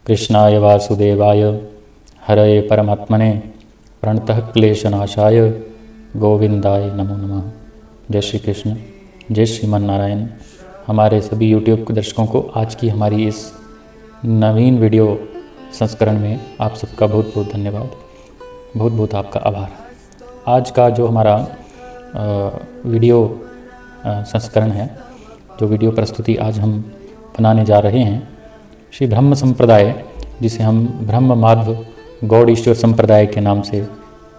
कृष्णाय वासुदेवाय हरये परमात्मने प्रणतः क्लेशनाशाय गोविंदाय नमो नमः। जय श्री कृष्ण, जय श्रीमन नारायण। हमारे सभी यूट्यूब के दर्शकों को आज की हमारी इस नवीन वीडियो संस्करण में आप सबका बहुत बहुत धन्यवाद, बहुत बहुत आपका आभार। आज का जो हमारा वीडियो संस्करण है, जो वीडियो प्रस्तुति आज हम बनाने जा रहे हैं, श्री ब्रह्म संप्रदाय, जिसे हम ब्रह्म माध्व गौड़ ईश्वर संप्रदाय के नाम से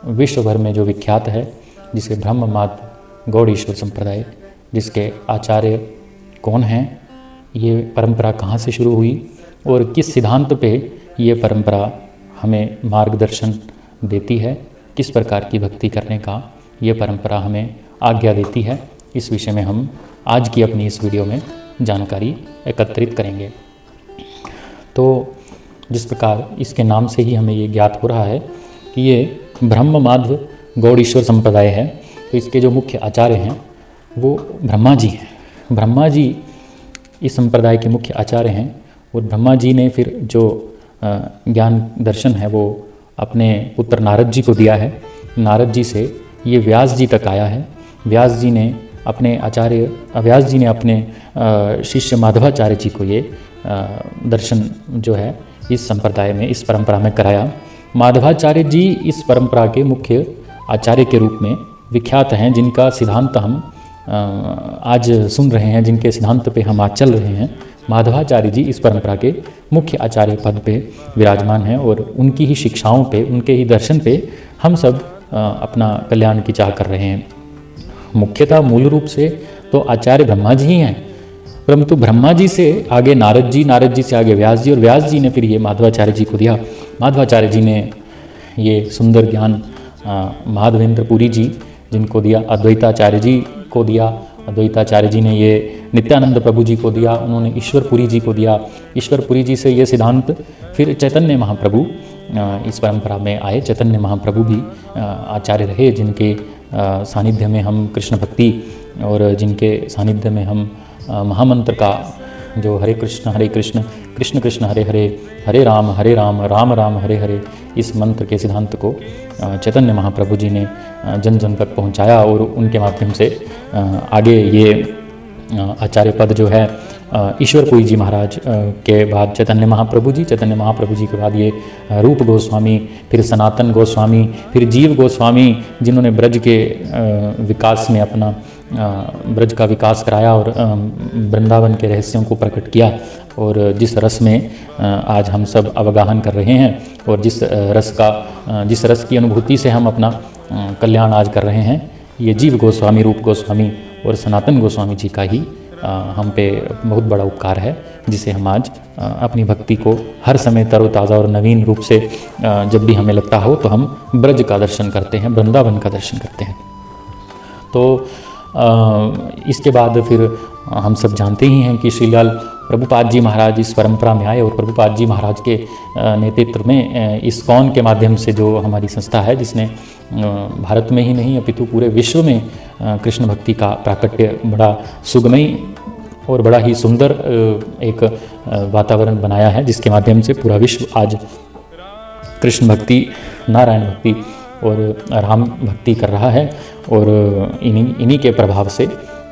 विश्व भर में जो विख्यात है, जिसे ब्रह्म माध्व गौड़ ईश्वर संप्रदाय, जिसके आचार्य कौन हैं, ये परंपरा कहाँ से शुरू हुई और किस सिद्धांत पे ये परंपरा हमें मार्गदर्शन देती है, किस प्रकार की भक्ति करने का ये परंपरा हमें आज्ञा देती है, इस विषय में हम आज की अपनी इस वीडियो में जानकारी एकत्रित करेंगे। तो जिस प्रकार इसके नाम से ही हमें ये ज्ञात हो रहा है कि ये ब्रह्म माध्व गौड़ ईश्वर संप्रदाय है, तो इसके जो मुख्य आचार्य हैं वो ब्रह्मा जी हैं। ब्रह्मा जी इस संप्रदाय के मुख्य आचार्य हैं और ब्रह्मा जी ने फिर जो ज्ञान दर्शन है वो अपने पुत्र नारद जी को दिया है। नारद जी से ये व्यास जी तक आया है। व्यास जी ने अपने शिष्य माधवाचार्य जी को ये दर्शन जो है इस संप्रदाय में, इस परंपरा में कराया। माधवाचार्य जी इस परंपरा के मुख्य आचार्य के रूप में विख्यात हैं, जिनका सिद्धांत हम आज सुन रहे हैं, जिनके सिद्धांत पे हम आज चल रहे हैं। माधवाचार्य जी इस परंपरा के मुख्य आचार्य पद पे विराजमान हैं और उनकी ही शिक्षाओं पे, उनके ही दर्शन पे हम सब अपना कल्याण की चाह कर रहे हैं। मुख्यतः मूल रूप से तो आचार्य ब्रह्मा जी ही हैं, परंतु ब्रह्मा जी से आगे नारद जी से आगे व्यास जी, और व्यास जी ने फिर ये माधवाचार्य जी को दिया। माधवाचार्य जी ने ये सुंदर ज्ञान माधवेंद्रपुरी जी जिनको दिया, अद्वैताचार्य जी को दिया। अद्वैताचार्य जी ने ये नित्यानंद प्रभु जी को दिया, उन्होंने ईश्वरपुरी जी को दिया। ईश्वरपुरी जी से ये सिद्धांत फिर चैतन्य महाप्रभु इस परंपरा में आए। चैतन्य महाप्रभु भी आचार्य रहे, जिनके सानिध्य में हम कृष्ण भक्ति और जिनके सानिध्य में हम महामंत्र का जो हरे कृष्ण कृष्ण कृष्ण हरे हरे, हरे राम राम राम हरे हरे, इस मंत्र के सिद्धांत को चैतन्य महाप्रभु जी ने जन जन तक पहुंचाया और उनके माध्यम से आगे ये आचार्य पद जो है ईश्वरपुरी जी महाराज के बाद चैतन्य महाप्रभु जी के बाद ये रूप गोस्वामी, फिर सनातन गोस्वामी, फिर जीव गोस्वामी, जिन्होंने ब्रज के विकास में अपना ब्रज का विकास कराया और वृंदावन के रहस्यों को प्रकट किया। और जिस रस में आज हम सब अवगाहन कर रहे हैं और जिस रस की अनुभूति से हम अपना कल्याण आज कर रहे हैं, ये जीव गोस्वामी, रूप गोस्वामी और सनातन गोस्वामी जी का ही हम पे बहुत बड़ा उपकार है, जिसे हम आज अपनी भक्ति को हर समय तरोताज़ा और नवीन रूप से जब भी हमें लगता हो तो हम ब्रज का दर्शन करते हैं, वृंदावन का दर्शन करते हैं। तो इसके बाद फिर हम सब जानते ही हैं कि श्रीलाल प्रभुपाद जी महाराज इस परंपरा में आए और प्रभुपाद जी महाराज के नेतृत्व में इस्कॉन के माध्यम से जो हमारी संस्था है, जिसने भारत में ही नहीं अपितु पूरे विश्व में कृष्ण भक्ति का प्राकट्य बड़ा सुगमई और बड़ा ही सुंदर एक वातावरण बनाया है, जिसके माध्यम से पूरा विश्व आज कृष्ण भक्ति, नारायण भक्ति और राम भक्ति कर रहा है। और इन्हीं के प्रभाव से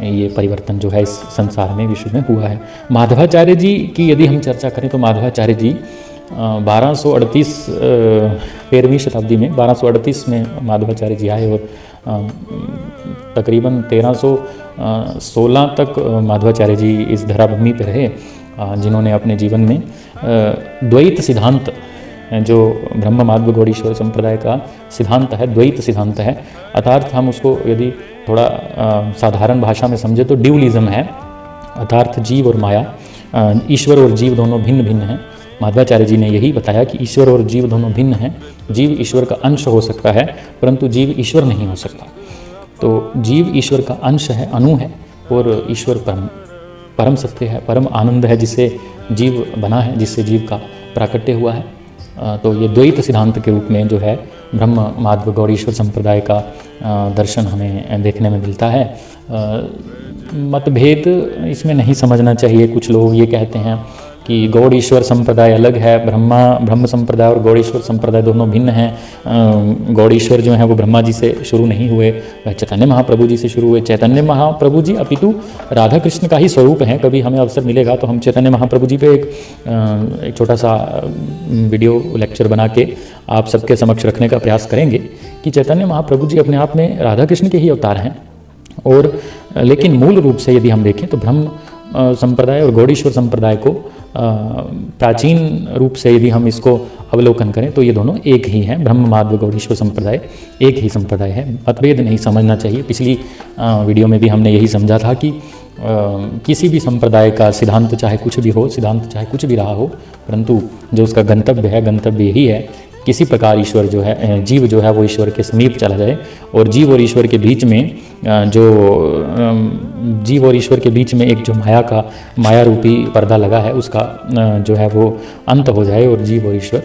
ये परिवर्तन जो है इस संसार में, विश्व में हुआ है। माधवाचार्य जी की यदि हम चर्चा करें तो माधवाचार्य जी 13वीं शताब्दी में 1238 में माधवाचार्य जी आए और तकरीबन 1316 तक माधवाचार्य जी इस धराभूमि पर रहे, जिन्होंने अपने जीवन में द्वैत सिद्धांत, जो ब्रह्म माध्व गौड़ ईश्वर संप्रदाय का सिद्धांत है, द्वैत सिद्धांत है, अर्थात हम उसको यदि थोड़ा साधारण भाषा में समझे तो ड्यूलिज्म है, अर्थात जीव और माया, ईश्वर और जीव दोनों भिन्न भिन्न हैं। माधवाचार्य जी ने यही बताया कि ईश्वर और जीव दोनों भिन्न हैं। जीव ईश्वर का अंश हो सकता है, परंतु जीव ईश्वर नहीं हो सकता। तो जीव ईश्वर का अंश है, अणु है, और ईश्वर परम सत्य है, परम आनंद है, जिससे जीव बना है, जिससे जीव का प्राकट्य हुआ है। तो ये द्वैत सिद्धांत के रूप में जो है ब्रह्म माध्व गौड़ ईश्वर संप्रदाय का दर्शन हमें देखने में मिलता है। मतभेद इसमें नहीं समझना चाहिए। कुछ लोग ये कहते हैं कि गौड़ ईश्वर संप्रदाय अलग है, ब्रह्म संप्रदाय और गौड़ ईश्वर संप्रदाय दोनों भिन्न हैं। गौड़ ईश्वर जो है वो ब्रह्मा जी से शुरू नहीं हुए, वह चैतन्य महाप्रभु जी से शुरू हुए। चैतन्य महाप्रभु जी अपितु राधा कृष्ण का ही स्वरूप हैं। कभी हमें अवसर मिलेगा तो हम चैतन्य महाप्रभु जी पे एक छोटा सा वीडियो लेक्चर बना के आप सबके समक्ष रखने का प्रयास करेंगे कि चैतन्य महाप्रभु जी अपने आप में राधा कृष्ण के ही अवतार हैं। और लेकिन मूल रूप से यदि हम देखें तो ब्रह्म संप्रदाय और गौड़ीश्वर संप्रदाय को प्राचीन रूप से यदि हम इसको अवलोकन करें तो ये दोनों एक ही हैं। ब्रह्म माध्व गौड़ीश्वर संप्रदाय एक ही संप्रदाय है, मतभेद नहीं समझना चाहिए। पिछली वीडियो में भी हमने यही समझा था कि किसी भी संप्रदाय का सिद्धांत चाहे कुछ भी हो, सिद्धांत चाहे कुछ भी रहा हो, परंतु जो उसका गंतव्य है, गंतव्य यही है किसी प्रकार ईश्वर जो है, जीव जो है वो ईश्वर के समीप चला जाए और जीव और ईश्वर के बीच में जीव और ईश्वर के बीच में एक जो माया रूपी पर्दा लगा है उसका जो है वो अंत हो जाए और जीव और ईश्वर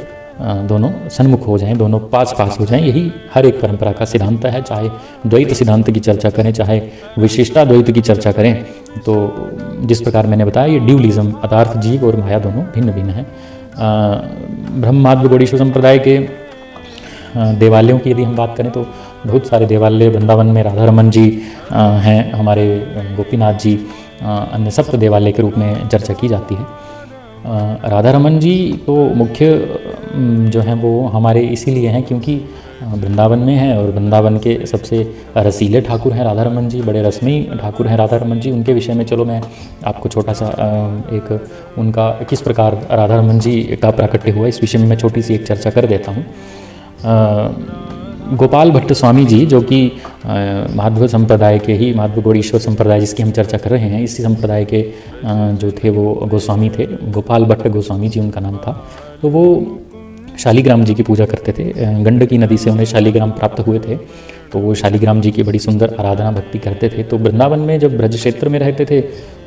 दोनों सन्मुख हो जाएं, दोनों पास हो जाएं। यही हर एक परंपरा का सिद्धांत है। चाहे द्वैत सिद्धांत की चर्चा करें, चाहे विशिष्टा द्वैत की चर्चा करें, तो जिस प्रकार मैंने बताया ये ड्यूलिज्म, पदार्थ जीव और माया दोनों भिन्न भिन्न हैं। ब्रह्माद्व गौड़ीश्वर संप्रदाय के देवालयों की यदि हम बात करें तो बहुत सारे देवालय वृंदावन में राधा रमन जी हैं, हमारे गोपीनाथ जी, अन्य सप्त देवालय के रूप में चर्चा की जाती है। राधा रमन जी तो मुख्य जो हैं वो हमारे इसीलिए हैं क्योंकि वृंदावन में है और वृंदावन के सबसे रसीले ठाकुर हैं राधा रमन जी, बड़े रस्मी ठाकुर हैं राधा रमन जी। उनके विषय में चलो मैं आपको छोटा सा एक उनका किस प्रकार राधा रमन जी का प्राकट्य हुआ इस विषय में मैं छोटी सी एक चर्चा कर देता हूँ। गोपाल भट्ट स्वामी जी जो कि माध्व संप्रदाय के ही, माध्व गौड़ीश्वर संप्रदाय जिसकी हम चर्चा कर रहे हैं, इसी संप्रदाय के जो थे वो गोस्वामी थे, गोपाल भट्ट गोस्वामी जी उनका नाम था। तो वो शालिग्राम जी की पूजा करते थे। गंडकी नदी से उन्हें शालिग्राम प्राप्त हुए थे, तो वो शालिग्राम जी की बड़ी सुंदर आराधना भक्ति करते थे। तो वृंदावन में जब ब्रज क्षेत्र में रहते थे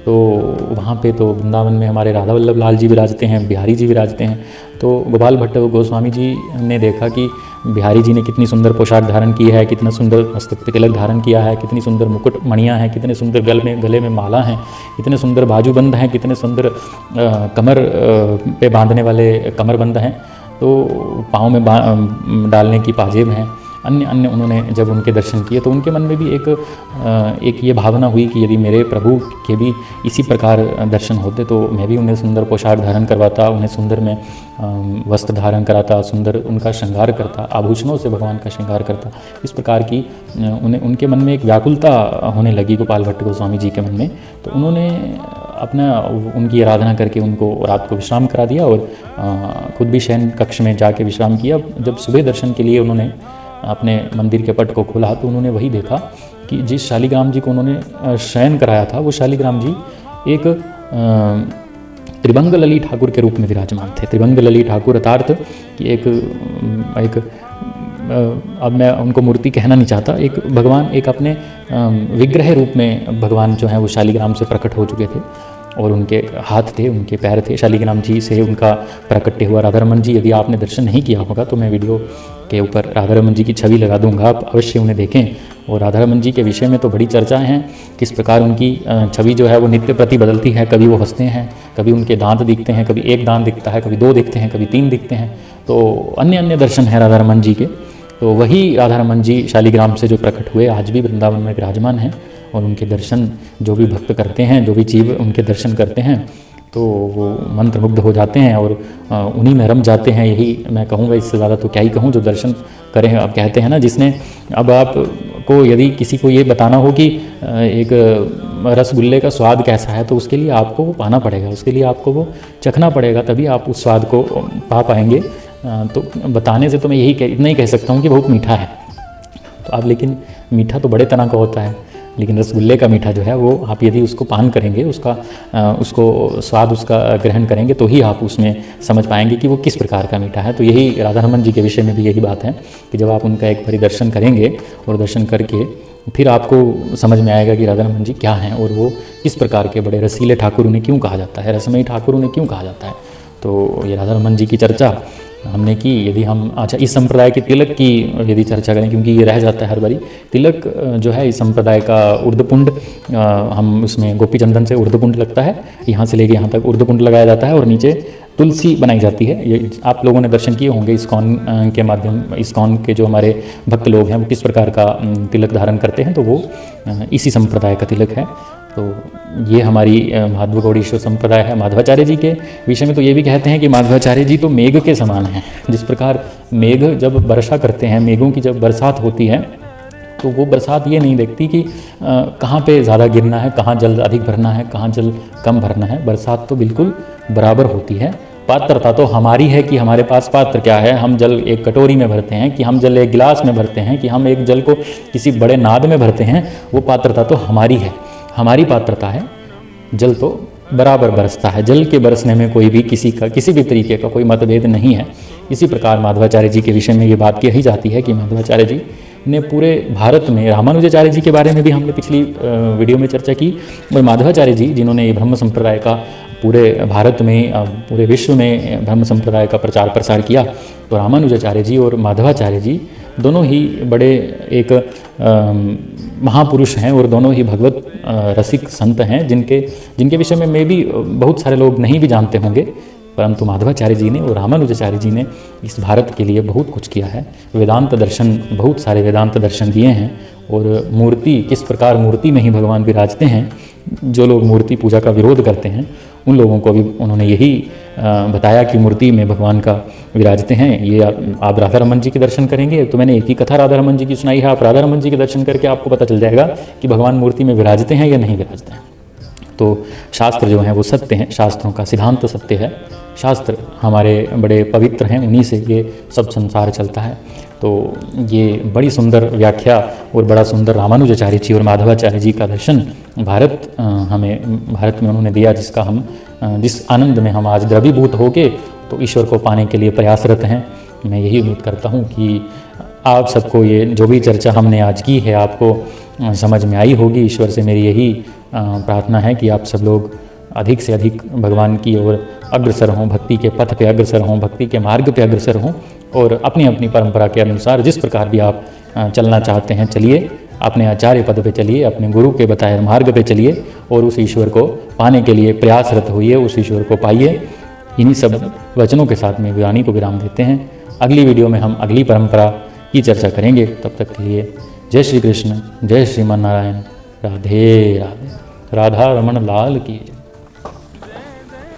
तो वहाँ पे तो वृंदावन में हमारे राधा वल्लभ लाल जी विराजते हैं, बिहारी जी विराजते हैं। तो गोपाल भट्ट गोस्वामी जी ने देखा कि बिहारी जी ने कितनी सुंदर पोशाक धारण की है, कितना सुंदर मस्तक पे तिलक धारण किया है, कितनी सुंदर मुकुट मणियाँ हैं, कितने सुंदर गले में माला हैं, कितने सुंदर बाजूबंद हैं, कितने सुंदर कमर पे बांधने वाले कमरबंद हैं, तो पाँव में डालने की पाजेब हैं, अन्य उन्होंने जब उनके दर्शन किए तो उनके मन में भी एक ये भावना हुई कि यदि मेरे प्रभु के भी इसी प्रकार दर्शन होते तो मैं भी उन्हें सुंदर पोशाक धारण करवाता, उन्हें सुंदर में वस्त्र धारण कराता, सुंदर उनका श्रृंगार करता, आभूषणों से भगवान का श्रृंगार करता। इस प्रकार की उनके मन में एक व्याकुलता होने लगी गोपाल भट्ट गोस्वामी जी के मन में। तो उन्होंने उनकी आराधना करके उनको रात को विश्राम करा दिया और खुद भी शयन कक्ष में जाके विश्राम किया। जब सुबह दर्शन के लिए उन्होंने अपने मंदिर के पट को खोला तो उन्होंने वही देखा कि जिस शालिग्राम जी को उन्होंने शयन कराया था वो शालिग्राम जी एक त्रिभंग लली ठाकुर के रूप में विराजमान थे। त्रिभंग लली ठाकुर अर्थात कि एक अब मैं उनको मूर्ति कहना नहीं चाहता, एक भगवान एक अपने विग्रह रूप में भगवान जो है वो शालिग्राम से प्रकट हो चुके थे और उनके हाथ थे, उनके पैर थे। शालिग्राम जी से उनका प्राकट्य हुआ। राधा रमन जी यदि आपने दर्शन नहीं किया होगा तो मैं वीडियो के ऊपर राधा रमन जी की छवि लगा दूंगा, आप अवश्य उन्हें देखें। और राधा रमन जी के विषय में तो बड़ी चर्चाएं हैं, किस प्रकार उनकी छवि जो है वो नित्य प्रति बदलती है। कभी वो हंसते हैं, कभी उनके दांत दिखते हैं, कभी एक दांत दिखता है, कभी दो दिखते हैं, कभी तीन दिखते हैं। तो अन्य दर्शन हैं राधा रमन जी के। तो वही राधा रमन जी शालिग्राम से जो प्रकट हुए आज भी वृंदावन में विराजमान हैं और उनके दर्शन जो भी भक्त करते हैं, जो भी जीव उनके दर्शन करते हैं तो वो मंत्रमुग्ध हो जाते हैं और उन्हीं में रम जाते हैं। यही मैं कहूँगा, इससे ज़्यादा तो क्या ही कहूँ। जो दर्शन करें, अब कहते हैं ना, जिसने अब आपको यदि किसी को ये बताना हो कि एक रसगुल्ले का स्वाद कैसा है तो उसके लिए आपको वो पाना पड़ेगा, उसके लिए आपको वो चखना पड़ेगा, तभी आप उस स्वाद को पा पाएंगे। तो बताने से तो मैं इतना ही कह सकता हूँ कि बहुत मीठा है। तो आप, लेकिन मीठा तो बड़े तरह का होता है, लेकिन रसगुल्ले का मीठा जो है वो आप यदि उसको पान करेंगे, उसको स्वाद उसका ग्रहण करेंगे तो ही आप उसमें समझ पाएंगे कि वो किस प्रकार का मीठा है। तो यही राधा रमन जी के विषय में भी यही बात है कि जब आप उनका एक बारी दर्शन करेंगे और दर्शन करके फिर आपको समझ में आएगा कि राधा रमन जी क्या हैं और वो किस प्रकार के बड़े रसीले ठाकुर उन्हें क्यों कहा जाता है, रसमयी ठाकुर उन्हें क्यों कहा जाता है। तो ये राधा रमन जी की चर्चा हमने की। यदि हम अच्छा इस संप्रदाय के तिलक की यदि चर्चा करें, क्योंकि ये रह जाता है हर बारी, तिलक जो है इस संप्रदाय का उर्धपुंड, हम उसमें गोपी चंदन से उर्धपुंड लगता है, यहाँ से लेके यहाँ तक उर्धपुंड लगाया जाता है और नीचे तुलसी बनाई जाती है। ये आप लोगों ने दर्शन किए होंगे इस्कॉन के माध्यम, इस्कॉन के जो हमारे भक्त लोग हैं वो किस प्रकार का तिलक धारण करते हैं, तो वो इसी संप्रदाय का तिलक है। तो ये हमारी माधव गौड़ीश्वर संप्रदाय है। माधवाचार्य जी के विषय में तो ये भी कहते हैं कि माधवाचार्य जी तो मेघ के समान हैं। जिस प्रकार मेघ जब वर्षा करते हैं, मेघों की जब बरसात होती है, तो वो बरसात ये नहीं देखती कि कहाँ पे ज़्यादा गिरना है, कहाँ जल अधिक भरना है, कहाँ जल कम भरना है। बरसात तो बिल्कुल बराबर होती है। पात्रता तो हमारी है कि हमारे पास पात्र क्या है, हम जल एक कटोरी में भरते हैं, कि हम जल एक गिलास में भरते हैं, कि हम एक जल को किसी बड़े नाद में भरते हैं, वो पात्रता तो हमारी है। हमारी पात्रता है, जल तो बराबर बरसता है। जल के बरसने में कोई भी किसी भी तरीके का कोई मतभेद नहीं है। इसी प्रकार माधवाचार्य जी के विषय में ये बात कही जाती है कि माधवाचार्य जी ने पूरे भारत में, रामानुजाचार्य जी के बारे में भी हमने पिछली वीडियो में चर्चा की, और माधवाचार्य जी जिन्होंने ये ब्रह्म संप्रदाय का पूरे भारत में, पूरे विश्व में ब्रह्म संप्रदाय का प्रचार प्रसार किया, तो रामानुजाचार्य जी और माधवाचार्य जी दोनों ही बड़े एक महापुरुष हैं और दोनों ही भगवत रसिक संत हैं, जिनके विषय में भी बहुत सारे लोग नहीं भी जानते होंगे, परंतु माधवाचार्य जी ने और रामानुजाचार्य जी ने इस भारत के लिए बहुत कुछ किया है। वेदांत दर्शन, बहुत सारे वेदांत दर्शन दिए हैं, और मूर्ति, किस प्रकार मूर्ति में ही भगवान विराजते हैं, जो लोग मूर्ति पूजा का विरोध करते हैं उन लोगों को भी उन्होंने यही बताया कि मूर्ति में भगवान का विराजते हैं। ये आप राधा रमन जी के दर्शन करेंगे तो मैंने एक ही कथा राधा रमन जी की सुनाई है, आप राधा रमन जी के दर्शन करके आपको पता चल जाएगा कि भगवान मूर्ति में विराजते हैं या नहीं विराजते हैं। तो शास्त्र जो हैं वो सत्य हैं, शास्त्रों का सिद्धांत सत्य है, शास्त्र हमारे बड़े पवित्र हैं, उन्हीं से ये सब संसार चलता है। तो ये बड़ी सुंदर व्याख्या और बड़ा सुंदर रामानुजाचार्य जी और माधवाचार्य जी का दर्शन भारत में उन्होंने दिया, जिसका हम, जिस आनंद में हम आज द्रवीभूत होके तो ईश्वर को पाने के लिए प्रयासरत हैं। मैं यही उम्मीद करता हूँ कि आप सबको ये जो भी चर्चा हमने आज की है आपको समझ में आई होगी। ईश्वर से मेरी यही प्रार्थना है कि आप सब लोग अधिक से अधिक भगवान की ओर अग्रसर हों, भक्ति के पथ पे अग्रसर हों, भक्ति के मार्ग पे अग्रसर हों, और अपनी अपनी परंपरा के अनुसार जिस प्रकार भी आप चलना चाहते हैं चलिए, अपने आचार्य पद पे चलिए, अपने गुरु के बताए मार्ग पे चलिए, और उस ईश्वर को पाने के लिए प्रयासरत होइए, उस ईश्वर को पाइए। इन्हीं सब वचनों के साथ में वाणी को विराम देते हैं। अगली वीडियो में हम अगली परंपरा की चर्चा करेंगे। तब तक के लिए जय श्री कृष्ण, जय श्रीमन नारायण, राधे राधे, राधा रमन लाल की जय।